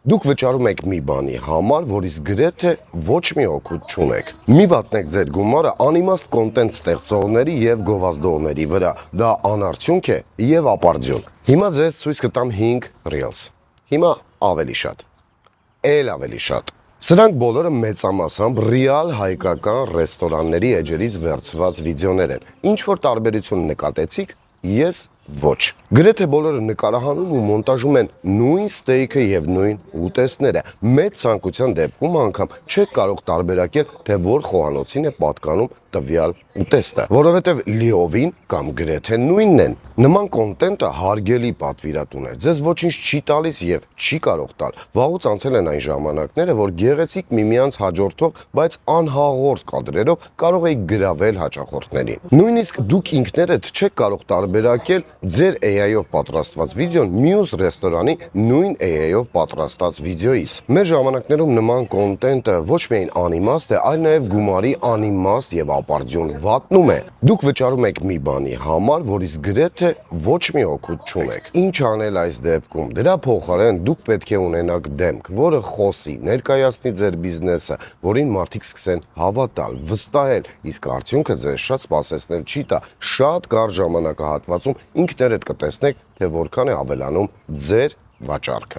Դուք վճարում եք մի բանի համար, որից գրեթե ոչ մի օգուտ չունեք։ Մի վատնեք ձեր գումարը անիմաստ կոնտենտ ստեղծողների եւ գովազդողների վրա։ Դա անարդյունք է եւ ապարդյուն։ Հիմա ձեզ ցույց կտամ 5 Reels։ Հիմա ավելի շատ։ Էլ ավելի շատ։ Սրանք բոլորը մեծամասամբ ռեալ հայկական ռեստորանների էջերից վերցված վիդեոներ են։ Ինչ որ տարբերություն նկատեցիք, ես ոչ։ Գրեթե բոլորը նկարահանում ու մոնտաժում են նույն ստեյքը եւ նույն ուտեստները։ Մեծ ցանկության դեպքում անգամ չեք կարող տարբերակել, թե որ խոհանոցին է պատկանում տվյալ ուտեստը, որովհետեւ լիովին կամ գրեթե նույնն են։ Նման կոնտենտը հարգելի պատվիրատուն է։ Ձեզ ոչինչ չի տալիս եւ չի կարող տալ։ Վաղուց անցել են այն ժամանակները, որ գեղեցիկ միմյանց հաջորդող, բայց անհաղորդ կադրերով կարող եք գրավել հաճախորդներին։ Նույնիսկ դուք ինքներդ չեք կարող տարբերակել ձեր AI-ով պատրաստված վիդեոն մյուս ռեստորանի նույն AI-ով պատրաստած վիդեոից։ Մեր ժամանակներում նման կոնտենտը ոչ միայն անիմաստ է, այլ նաև գումարի անիմաստ եւ ապարդյուն վատնում է։ Դուք վճարում եք մի բանի համար, որից գրեթե ոչ մի օգուտ չունեք։ Ինչ անել այս դեպքում։ Դրա փոխարեն դուք պետք է ունենաք դեմք, որը խոսի, ներկայացնի ձեր բիզնեսը, որին մարդիկ սկսեն հավատալ, վստահել, իսկ արդյունքը ձեզ շատ սպասեցնել չի տա։ Շատ կարճ ժամանակահատվածում ինքներդ կտեսնեք, թե որքան է ավելանում ձեր վաճառքը։